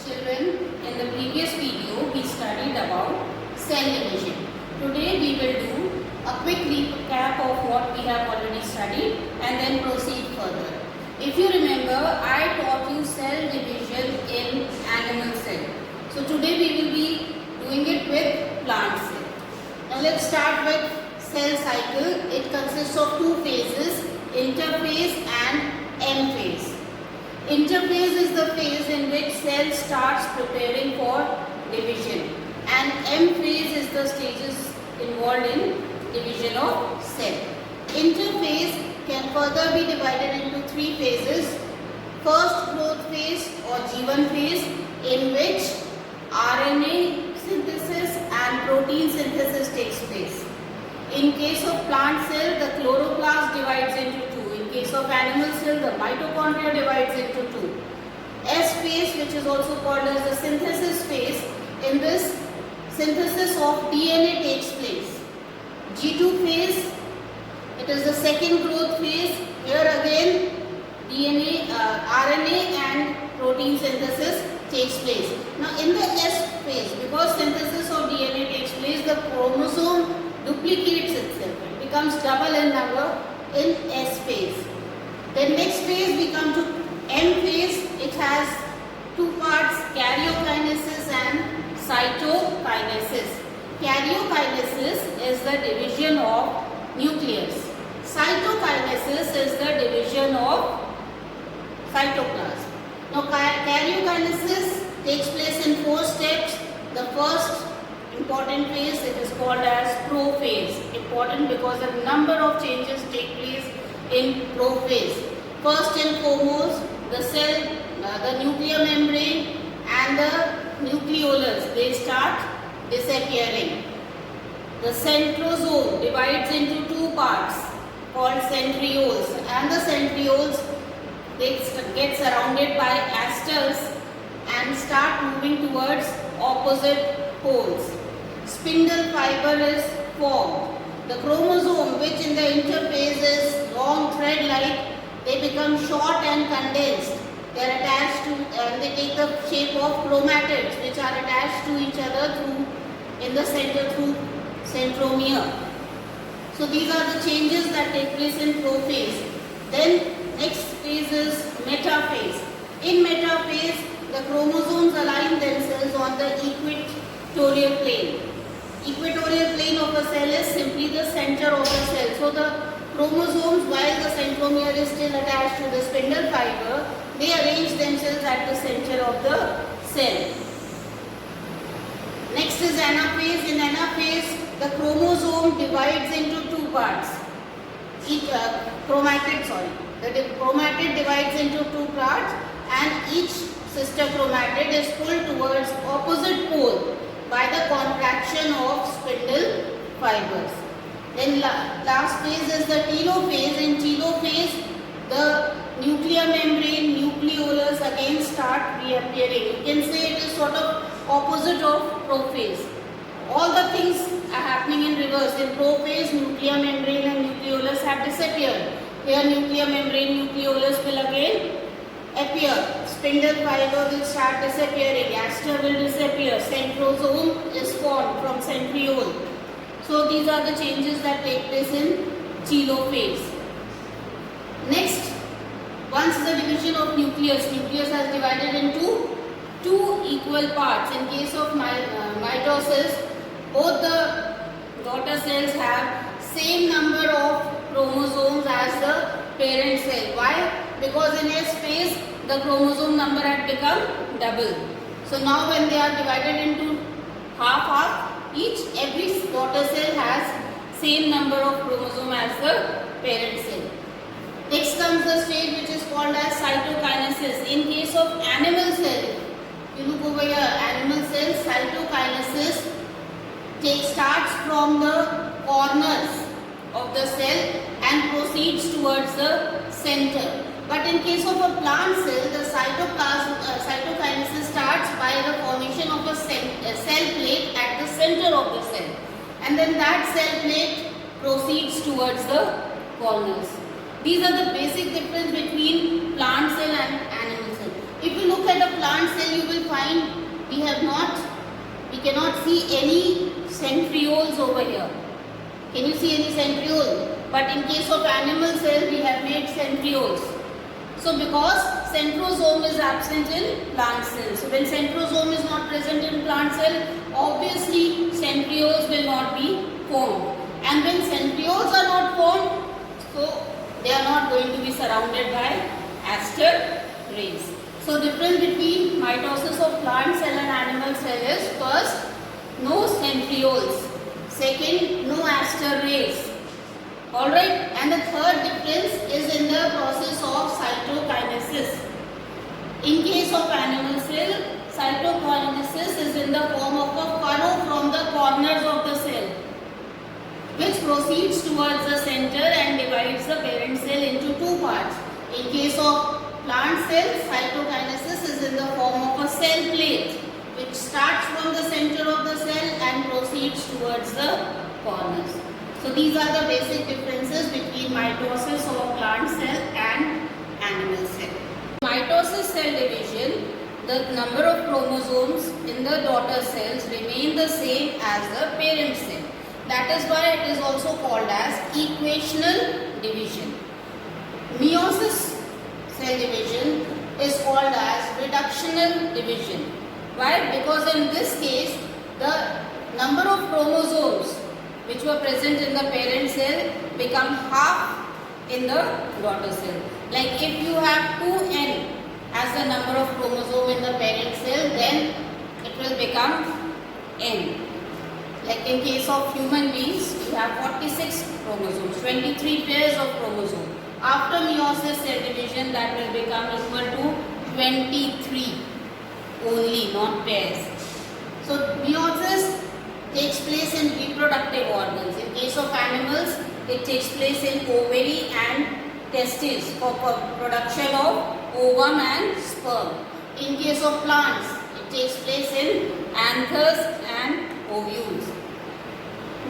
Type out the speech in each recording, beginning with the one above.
Children, in the previous video we studied about cell division. Today we will do a quick recap of what we have already studied and then proceed further. If you remember, I taught you cell division in animal cell. So today we will be doing it with plant cell. Now let's start with cell cycle. It consists of two phases, interphase and M phase. Interphase is the phase in which cell starts preparing for division, and M phase is the stages involved in division of cell. Interphase can further be divided into three phases. First, growth phase or G1 phase, in which RNA synthesis and protein synthesis takes place. In case of plant cell, the chloroplast divides into two. In case of animal cell, the mitochondria divides into two. S phase, which is also called as the synthesis phase, in this synthesis of DNA takes place. G2 phase, it is the second growth phase. Here again DNA, RNA and protein synthesis takes place. Now in the S phase, because synthesis of DNA takes place, the chromosome duplicates itself. It becomes double in number in S phase. Then next phase we come to M phase. It has two parts, karyokinesis and cytokinesis. Karyokinesis is the division of nucleus. Cytokinesis is the division of cytoplasm. Now karyokinesis takes place in 4 steps. The first important phase, it is called as prophase. Important because a number of changes take place in prophase. First and foremost, the cell, the nuclear membrane and the nucleolus, they start disappearing. The centrosome divides into two parts called centrioles, and the centrioles, they get surrounded by asters and start moving towards opposite poles. Spindle fiber is formed. The chromosome, which in the interphase is long thread-like, they become short and condensed. They are attached to, and they take the shape of chromatids, which are attached to each other through, in the center through centromere. So these are the changes that take place in prophase. Then next phase is metaphase. In metaphase, the chromosomes align themselves on the equatorial plane. Equatorial plane of a cell is simply the center of the cell. So the chromosomes, while the centromere is still attached to the spindle fiber, they arrange themselves at the center of the cell. Next is anaphase. In anaphase, the chromosome divides into two parts. The chromatid divides into two parts, and each sister chromatid is pulled towards opposite pole by the contraction of spindle fibers. Then last phase is the telophase. In telophase, the nuclear membrane, nucleolus again start reappearing. You can say it is sort of opposite of prophase. All the things are happening in reverse. In prophase, nuclear membrane and nucleolus have disappeared. Here nuclear membrane, nucleolus will again appear. Spindle fiber will start disappearing. Aster will disappear. Centrosome is formed from centriole. So these are the changes that take place in telophase. Next, once the division of nucleus has divided into two equal parts. In case of mitosis, both the daughter cells have same number of chromosomes as the parent cell. Why? Because in S phase, the chromosome number had become double. So now when they are divided into half, every daughter cell has same number of chromosome as the parent cell. Next comes the stage which is called as cytokinesis. In case of animal cell, you look over here, animal cell, cytokinesis starts from the corners of the cell and proceeds towards the center. But in case of a plant cell, the cytokinesis starts by the formation of a cell plate at the center of the cell, and then that cell plate proceeds towards the corners. These are the basic difference between plant cell and animal cell. If you look at a plant cell, you will find cannot see any centrioles over here. Can you see any centriole? But in case of animal cell, we have made centrioles. So because centrosome is absent in plant cell. So when centrosome is not present in plant cell, obviously centrioles will not be formed. And when centrioles are not formed, so they are not going to be surrounded by aster rays. So difference between mitosis of plant cell and animal cell is, first, no centrioles. Second, no aster rays. Alright, and the third difference is in the process of cytokinesis. In case of animal cell, cytokinesis is in the form of a furrow from the corners of the cell, which proceeds towards the center and divides the parent cell into two parts. In case of plant cell, cytokinesis is in the form of a cell plate, which starts from the center of the cell and proceeds towards the corners. So these are the basic differences between mitosis of plant cell and animal cell. Mitosis cell division, the number of chromosomes in the daughter cells remain the same as the parent cell. That is why it is also called as equational division. Meiosis cell division is called as reductional division. Why? Because in this case, the number of chromosomes which were present in the parent cell become half in the daughter cell. Like if you have 2n as the number of chromosome in the parent cell, then it will become n. Like in case of human beings, we have 46 chromosomes, 23 pairs of chromosomes. After meiosis cell division, that will become equal to 23 only, not pairs. So meiosis takes place in reproductive organs. In case of animals, it takes place in ovary and testes for production of ovum and sperm. In case of plants, it takes place in anthers and ovules.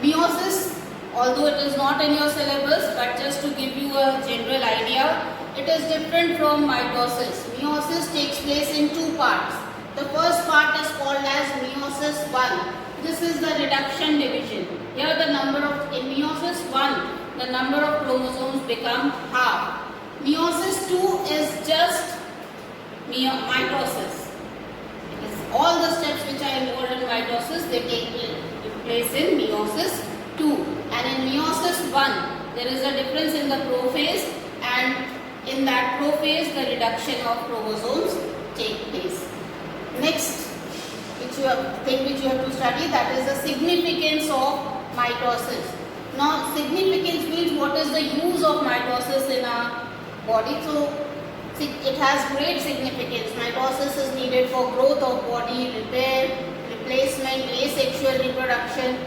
Meiosis, although it is not in your syllabus, but just to give you a general idea, it is different from mitosis. Meiosis takes place in two parts. The first part is called as meiosis 1. This is the reduction division. Here the number of, in meiosis 1, the number of chromosomes become half. Meiosis 2 is just mitosis. All the steps which are involved in mitosis, they take place in meiosis 2. And in meiosis 1, there is a difference in the prophase, and in that prophase, the reduction of chromosomes take place. Next, which you have to study, that is the significance of mitosis. Now, significance means what is the use of mitosis in our body. So, it has great significance. Mitosis is needed for growth of body, repair, replacement, asexual reproduction,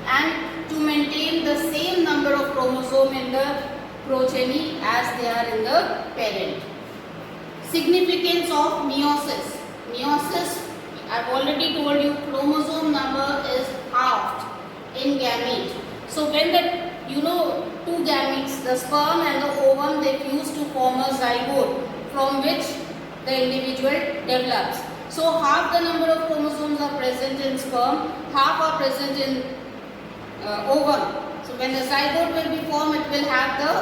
and to maintain the same number of chromosome in the progeny as they are in the parent. Significance of meiosis. Meiosis, I have already told you, chromosome number is halved in gamete. So when two gametes, the sperm and the ovum, they fuse to form a zygote from which the individual develops. So half the number of chromosomes are present in sperm, half are present in ovum. So when the zygote will be formed, it will have the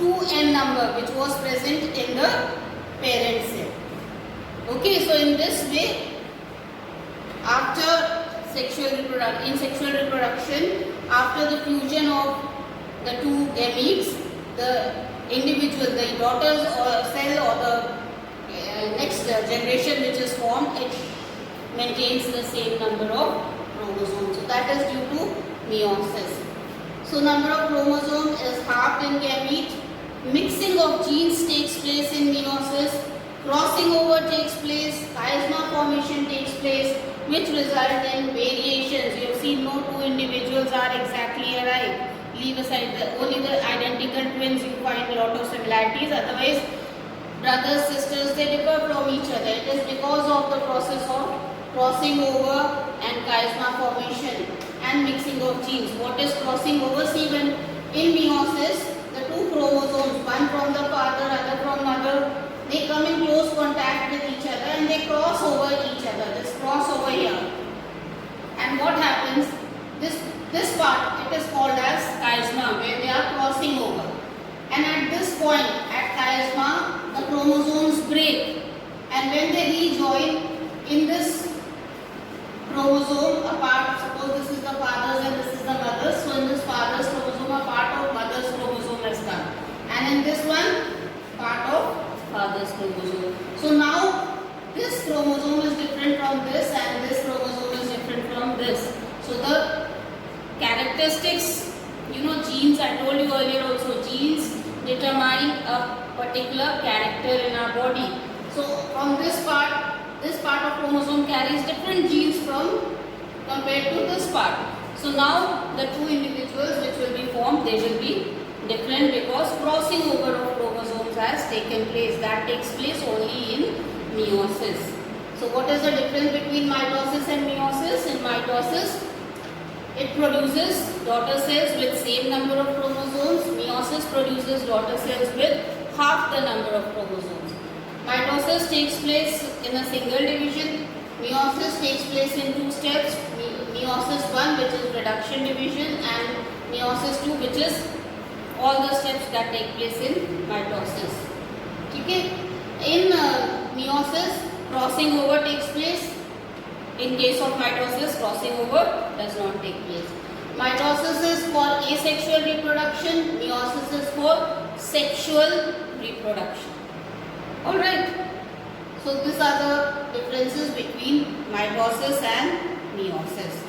2n number which was present in the parent cell. Okay, so in this way, after sexual reproduction, after the fusion of the two gametes, the individual, the daughter's cell or the next generation which is formed, it maintains the same number of chromosomes. So that is due to meiosis. So number of chromosomes is halved in gamete. Mixing of genes takes place in meiosis. Crossing over takes place. Chiasma formation takes place, which result in variations. You have seen no two individuals are exactly alike. Leave aside only the identical twins, you find a lot of similarities. Otherwise, brothers, sisters, they differ from each other. It is because of the process of crossing over and chiasma formation and mixing of genes. What is crossing over? See, when in meiosis, the two chromosomes, one from the father, other from mother, they come in close contact with each other and they cross over each other. This cross over here. And characteristics, genes, I told you earlier also, genes determine a particular character in our body. So from this part of chromosome carries different genes compared to this part. So now the two individuals which will be formed, they will be different because crossing over of chromosomes has taken place. That takes place only in meiosis. So what is the difference between mitosis and meiosis? In mitosis, it produces daughter cells with same number of chromosomes. Meiosis produces daughter cells with half the number of chromosomes. Mitosis takes place in a single division. Meiosis takes place in two steps. Meiosis 1, which is reduction division, and meiosis 2, which is all the steps that take place in mitosis. Okay? In meiosis, crossing over takes place. In case of mitosis, crossing over does not take place. Mitosis is for asexual reproduction. Meiosis is for sexual reproduction. Alright. So these are the differences between mitosis and meiosis.